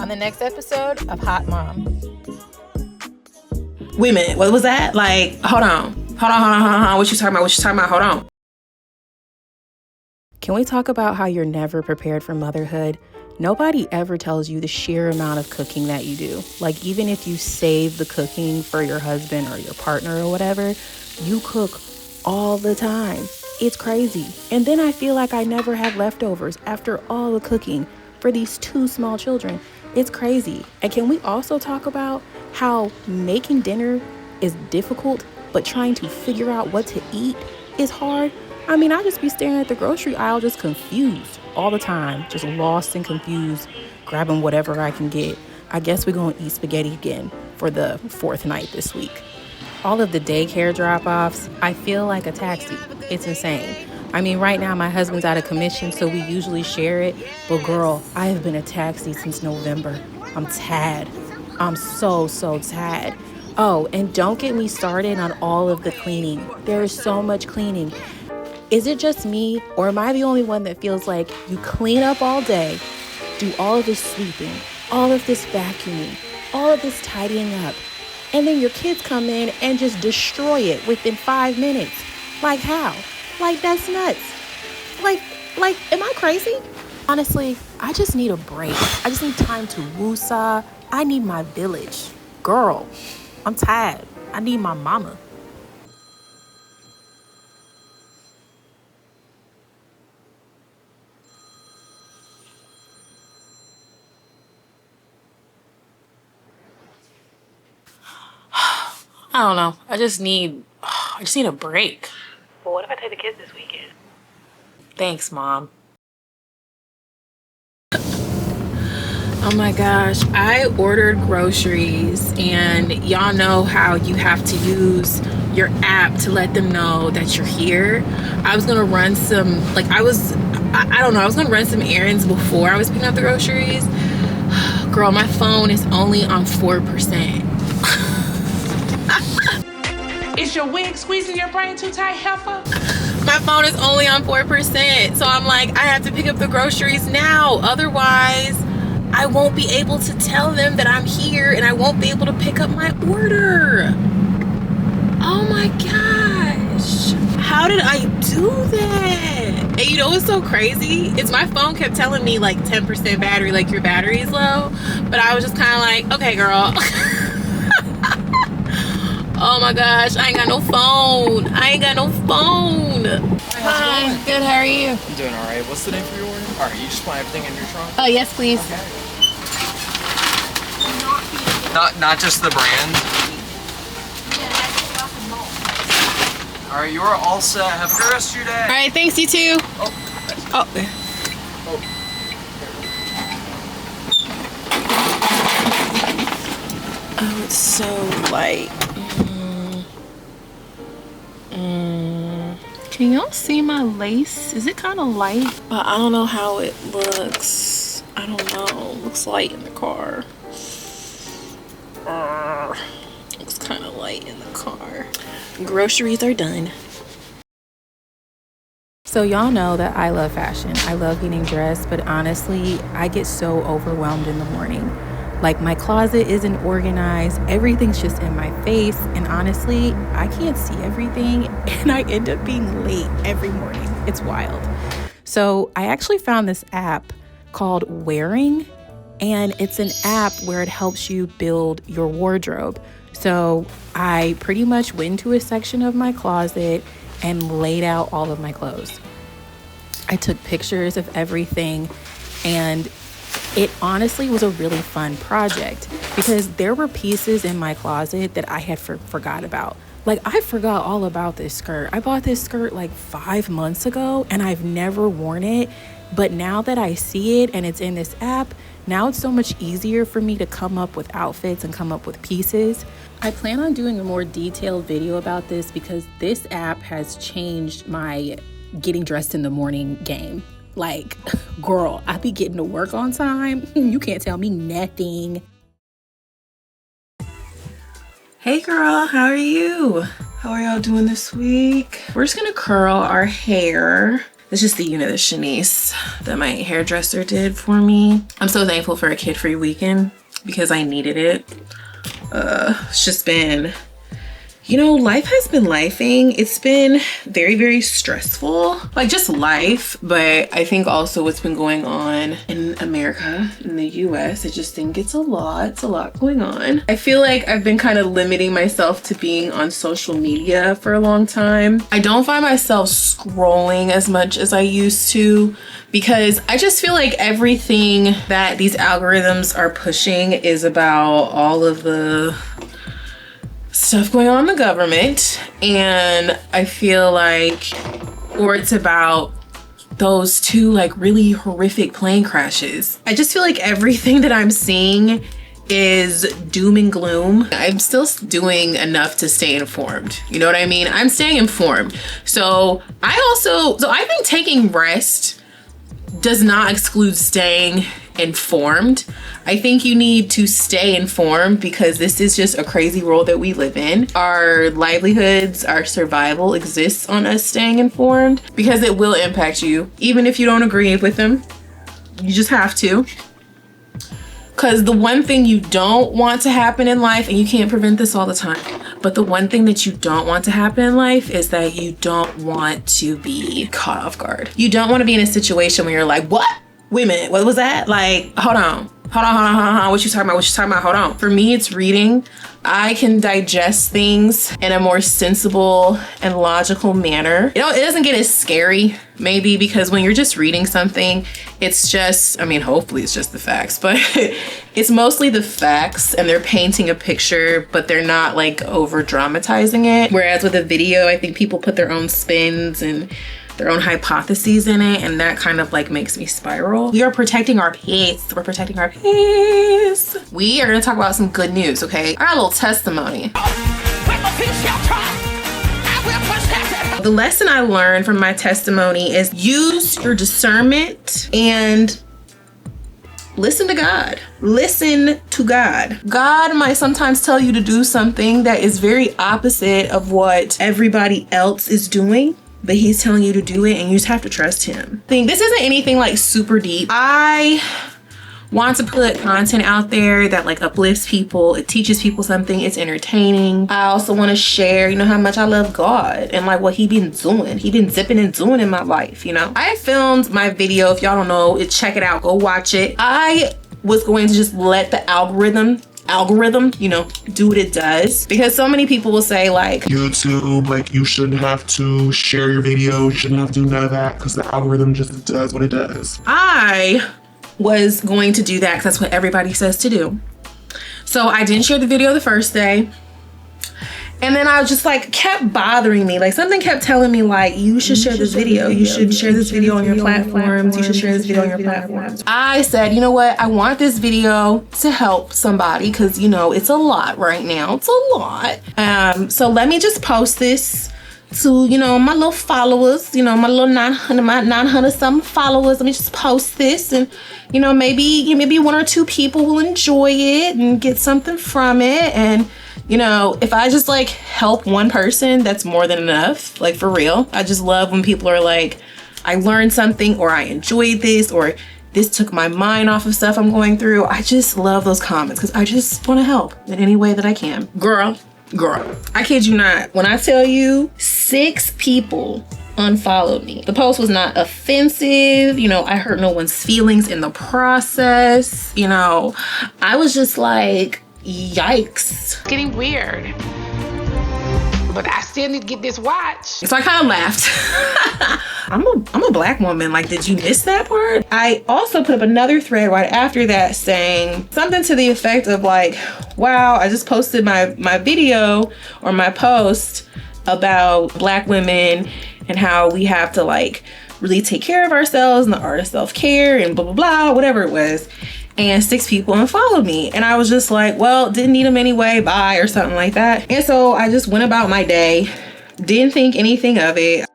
on the next episode of Hot Mom. Wait a minute, what was that? Like, hold on. What you talking about? Hold on. Can we talk about how you're never prepared for motherhood? Nobody ever tells you the sheer amount of cooking that you do. Like, even if you save the cooking for your husband or your partner or whatever, you cook all the time. It's crazy. And then I feel like I never have leftovers after all the cooking for these 2 small children. It's crazy. And can we also talk about how making dinner is difficult, but trying to figure out what to eat is hard? I mean, I just be staring at the grocery aisle just confused all the time, just lost and confused, grabbing whatever I can get. I guess we're going to eat spaghetti again for the 4th night this week. All of the daycare drop-offs, I feel like a taxi. It's insane. I mean, right now my husband's out of commission, so we usually share it. But girl, I have been a taxi since November. I'm tired. I'm so tired. Oh, and don't get me started on all of the cleaning. There is so much cleaning. Is it just me, or am I the only one that feels like you clean up all day, do all of this sweeping, all of this vacuuming, all of this tidying up, and then your kids come in and just destroy it within 5 minutes? Like how? Like, that's nuts. Like, am I crazy? Honestly, I just need a break. I just need time to woosah. I need my village. Girl, I'm tired. I need my mama. I don't know. I just need a break. Well, what if I take the kids this weekend? Thanks, Mom. Oh my gosh, I ordered groceries, and y'all know how you have to use your app to let them know that you're here. I was gonna run some, I was gonna run some errands before I was picking up the groceries. Girl, my phone is only on 4%. Is your wig squeezing your brain too tight, heifer? My phone is only on 4%. So I'm like, I have to pick up the groceries now. Otherwise, I won't be able to tell them that I'm here, and I won't be able to pick up my order. Oh my gosh. How did I do that? And you know what's so crazy? It's my phone kept telling me 10% battery, your battery is low. But I was just kind of like, okay, girl. Oh my gosh, I ain't got no phone. Hi, good, how are you? I'm doing all right. What's the name for your order? All right, you just want everything in your trunk? Oh, yes, please. Okay. Not just the brand? All right, you're all set. Have a good rest of your day. All right, thanks, you too. Oh. Oh, it's so light. Can y'all see my lace? Is it kind of light? But I don't know how it looks. I don't know. It looks light in the car. Looks kind of light in the car. Groceries are done. So y'all know that I love fashion. I love getting dressed, but honestly, I get so overwhelmed in the morning. My closet isn't organized, everything's just in my face, and honestly, I can't see everything, and I end up being late every morning. It's wild. So I actually found this app called Wearing, and it's an app where it helps you build your wardrobe. So I pretty much went into a section of my closet and laid out all of my clothes. I took pictures of everything, and it honestly was a really fun project because there were pieces in my closet that I had forgot about. I forgot all about this skirt. I bought this skirt 5 months ago, and I've never worn it. But now that I see it and it's in this app, now it's so much easier for me to come up with outfits and come up with pieces. I plan on doing a more detailed video about this because this app has changed my getting dressed in the morning game. Girl, I be getting to work on time. You can't tell me nothing. Hey girl, how are you? How are y'all doing this week? We're just gonna curl our hair. It's just the unit that Shanice, that my hairdresser did for me. I'm so thankful for a kid-free weekend because I needed it. It's just been, you know, life has been lifing. It's been very, very stressful, like just life. But I think also what's been going on in America, in the US, I just think it's a lot. It's a lot going on. I feel like I've been kind of limiting myself to being on social media for a long time. I don't find myself scrolling as much as I used to because I just feel like everything that these algorithms are pushing is about all of the stuff going on in the government, and I feel like, or it's about those two like really horrific plane crashes. I just feel like everything that I'm seeing is doom and gloom. I'm still doing enough to stay informed. You know what I mean? I'm staying informed. So I think taking rest does not exclude staying informed. I think you need to stay informed because this is just a crazy world that we live in. Our livelihoods, our survival exists on us staying informed because it will impact you. Even if you don't agree with them, you just have to. Because the one thing you don't want to happen in life, and you can't prevent this all the time, but the one thing that you don't want to happen in life is that you don't want to be caught off guard. You don't want to be in a situation where you're like, what? Wait a minute, what was that? Like, hold on. What you talking about? Hold on. For me, it's reading. I can digest things in a more sensible and logical manner. You know, it doesn't get as scary, maybe, because when you're just reading something, it's just, I mean, hopefully it's just the facts, but it's mostly the facts and they're painting a picture, but they're not like over dramatizing it. Whereas with a video, I think people put their own spins and their own hypotheses in it, and that kind of like makes me spiral. We are protecting our peace. We're protecting our peace. We are gonna talk about some good news, okay? I got a little testimony. The lesson I learned from my testimony is use your discernment and listen to God. Listen to God. God might sometimes tell you to do something that is very opposite of what everybody else is doing, but he's telling you to do it and you just have to trust him. This isn't anything like super deep. I want to put content out there that like uplifts people. It teaches people something. It's entertaining. I also want to share, you know, how much I love God and like what he been doing. He been zipping and doing in my life, you know. I filmed my video. If y'all don't know, check it out. Go watch it. I was going to just let the algorithm, you know, do what it does, because so many people will say like, YouTube, like you shouldn't have to share your video, you shouldn't have to do none of that because the algorithm just does what it does. I was going to do that because that's what everybody says to do. So I didn't share the video the first day. And then I was just like, kept bothering me. Like something kept telling me like, you should share this video. You should share this video on your platforms. You should share this video on your platforms. I said, you know what? I want this video to help somebody because, you know, it's a lot right now. It's a lot. So let me just post this to, you know, my little followers, you know, my little 900 something followers. Let me just post this and, you know, maybe one or two people will enjoy it and get something from it. And you know, if I just like help one person, that's more than enough. Like for real. I just love when people are like, I learned something, or I enjoyed this, or this took my mind off of stuff I'm going through. I just love those comments because I just want to help in any way that I can. Girl, I kid you not. When I tell you 6 people unfollowed me. The post was not offensive. You know, I hurt no one's feelings in the process. You know, I was just like, yikes. Getting weird. But I still need to get this watch. So I kind of laughed. I'm a black woman. Like, did you miss that part? I also put up another thread right after that saying something to the effect of like, wow, I just posted my video or my post about black women and how we have to like really take care of ourselves and the art of self-care and blah, blah, blah, whatever it was. And 6 people unfollowed me. And I was just like, well, didn't need them anyway, bye, or something like that. And so I just went about my day, didn't think anything of it.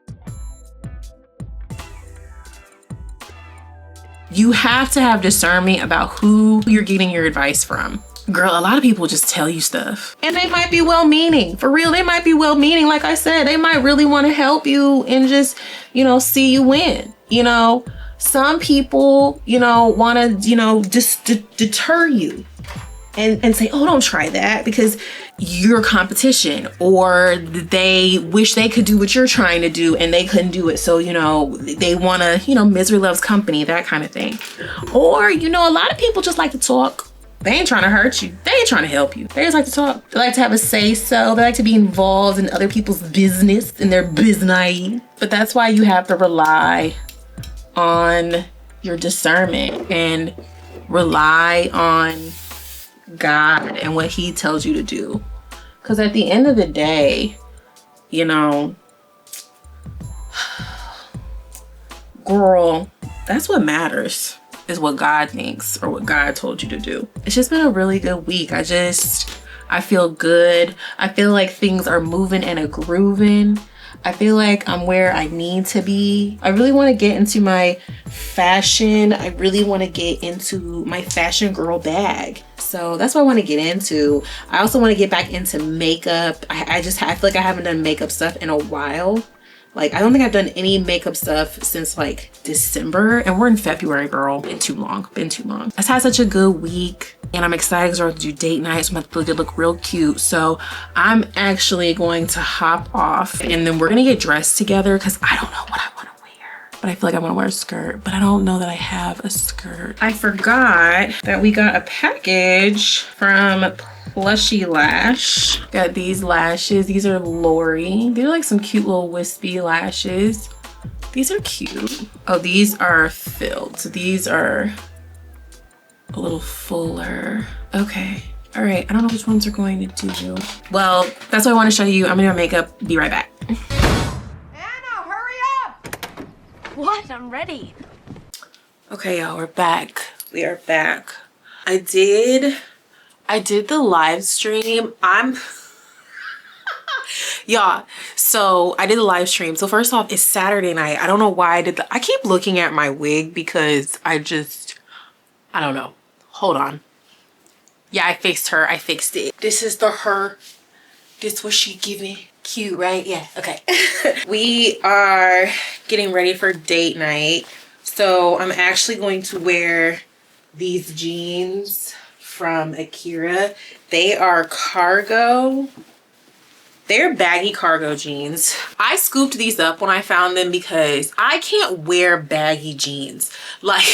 You have to have discernment about who you're getting your advice from. Girl, a lot of people just tell you stuff. And they might be well-meaning. For real, they might be well-meaning. Like I said, they might really want to help you and just, you know, see you win. You know, some people, you know, want to, you know, just deter you and say, oh, don't try that because you're competition, or they wish they could do what you're trying to do and they couldn't do it. So, you know, they want to, you know, misery loves company, that kind of thing. Or, you know, a lot of people just like to talk. They ain't trying to hurt you. They ain't trying to help you. They just like to talk. They like to have a say-so. They like to be involved in other people's business and their business. But that's why you have to rely on your discernment and rely on God and what he tells you to do. Because at the end of the day, you know, girl, that's what matters. Is what God thinks or what God told you to do. It's just been a really good week. I feel good. I feel like things are moving and a grooving. I feel like I'm where I need to be. I really want to get into my fashion. I really want to get into my fashion girl bag. So that's what I want to get into. I also want to get back into makeup. I feel like I haven't done makeup stuff in a while. Like, I don't think I've done any makeup stuff since like December, and we're in February, girl. Been too long. I've had such a good week, and I'm excited because we're going to do date nights. I'm about to look real cute. So I'm actually going to hop off, and then we're going to get dressed together because I don't know what I want to wear. But I feel like I want to wear a skirt, but I don't know that I have a skirt. I forgot that we got a package from Plushy Lash. Got these lashes. These are Lori. They're like some cute little wispy lashes. These are cute. Oh, these are filled. So these are a little fuller. Okay. All right. I don't know which ones are going to do. Well, that's what I want to show you. I'm gonna do my makeup. Be right back. Anna, hurry up! What? I'm ready. Okay, y'all, we're back. We are back. I did the live stream. Y'all, so I did the live stream. So first off, it's Saturday night. I don't know why I keep looking at my wig because I don't know. Hold on. Yeah, I fixed her. I fixed it. This is her. This what she give me. Cute, right? Yeah, okay. We are getting ready for date night. So I'm actually going to wear these jeans from Akira. They are cargo. They're baggy cargo jeans. I scooped these up when I found them because I can't wear baggy jeans. Like,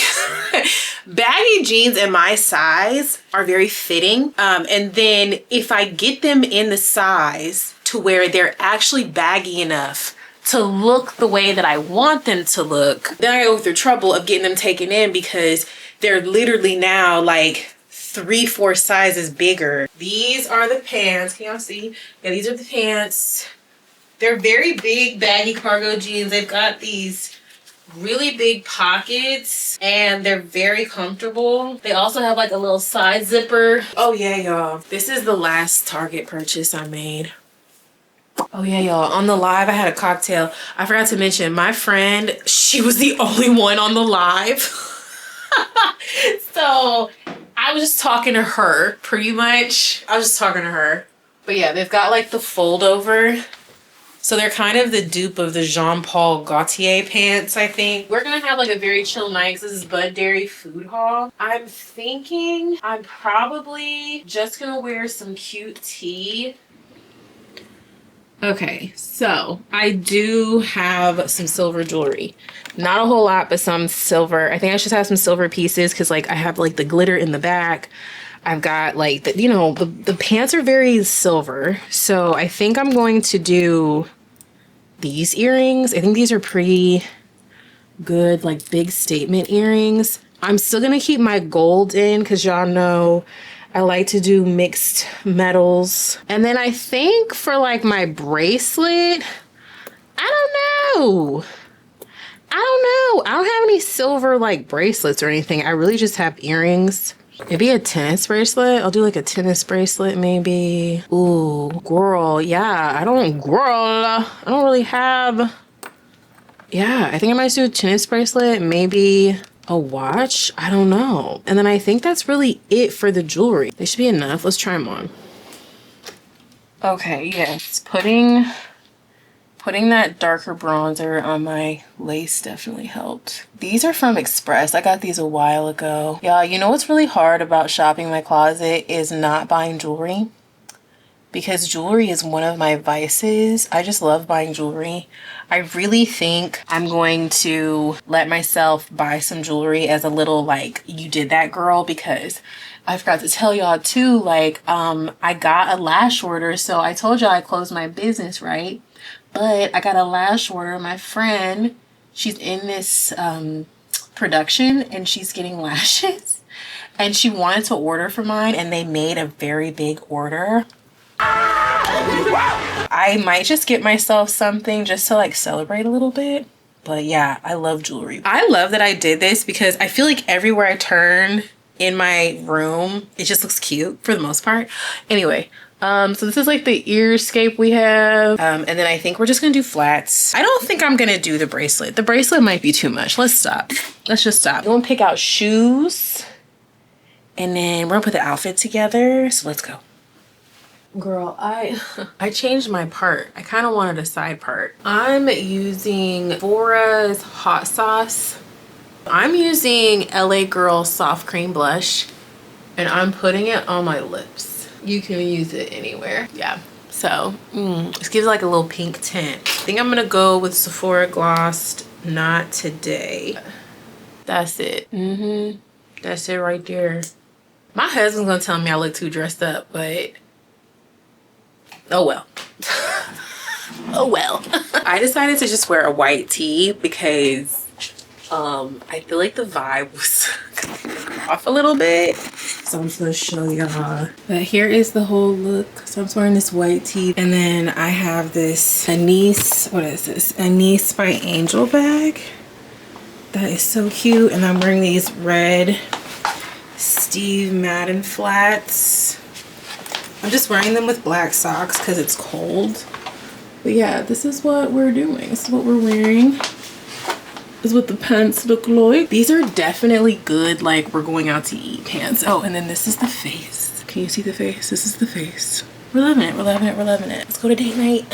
baggy jeans in my size are very fitting. And then if I get them in the size to where they're actually baggy enough to look the way that I want them to look, then I go through trouble of getting them taken in because they're literally now like 3-4 sizes bigger. These are the pants. Can y'all see? Yeah, these are the pants. They're very big baggy cargo jeans. They've got these really big pockets and they're very comfortable. They also have like a little side zipper. Oh yeah, y'all. This is the last Target purchase I made. Oh yeah, y'all, on the live I had a cocktail. I forgot to mention my friend, she was the only one on the live. So I was just talking to her, pretty much. I was just talking to her. But yeah, they've got like the fold over. So they're kind of the dupe of the Jean-Paul Gaultier pants, I think. We're gonna have like a very chill night because this is Bud Dairy food haul. I'm thinking I'm probably just gonna wear some cute tee. Okay, so I do have some silver jewelry. Not a whole lot, but some silver. I think I should have some silver pieces because like I have like the glitter in the back. I've got like, the pants are very silver. So I think I'm going to do these earrings. I think these are pretty good, like big statement earrings. I'm still gonna keep my gold in because y'all know I like to do mixed metals. And then I think for like my bracelet, I don't know. I don't have any silver like bracelets or anything. I really just have earrings. Maybe a tennis bracelet. I'll do like a tennis bracelet maybe. Ooh, girl, yeah. I don't really have. Yeah, I think I might do a tennis bracelet. Maybe a watch. I don't know. And then I think that's really it for the jewelry. They should be enough. Let's try them on. Okay, yes. Putting that darker bronzer on my lace definitely helped. These are from Express. I got these a while ago. Y'all, you know what's really hard about shopping my closet is not buying jewelry. Because jewelry is one of my vices. I just love buying jewelry. I really think I'm going to let myself buy some jewelry as a little like, you did that girl, because I forgot to tell y'all too, like, I got a lash order. So I told y'all I closed my business, right? But I got a lash order. My friend, she's in this production and she's getting lashes. And she wanted to order for mine and they made a very big order. I might just get myself something just to like celebrate a little bit. But yeah, I love jewelry. I love that I did this because I feel like everywhere I turn in my room, it just looks cute for the most part. Anyway, so this is like the earscape we have. And then I think we're just gonna do flats. I don't think I'm gonna do the bracelet. The bracelet might be too much. Let's stop. Let's just stop. We're gonna pick out shoes and then we're gonna put the outfit together. So let's go. Girl, I changed my part. I kind of wanted a side part. I'm using Sephora's hot sauce. I'm using LA Girl soft cream blush and I'm putting it on my lips. You can use it anywhere. Yeah. So this gives like a little pink tint. I think I'm gonna go with Sephora Glossed Not Today. That's it. That's it right there. My husband's gonna tell me I look too dressed up, but oh well. Oh well. I decided to just wear a white tee because I feel like the vibe was off a little bit. So I'm just gonna show y'all. But here is the whole look. So I'm wearing this white tee and then I have this Anise, what is this? Anise by Angel bag. That is so cute. And I'm wearing these red Steve Madden flats. I'm just wearing them with black socks because it's cold. But yeah, this is what we're doing. This is what we're wearing. This is what the pants look like. These are definitely good, like we're going out to eat pants. Oh, and then this is the face. Can you see the face? This is the face. We're loving it, we're loving it, we're loving it. Let's go to date night.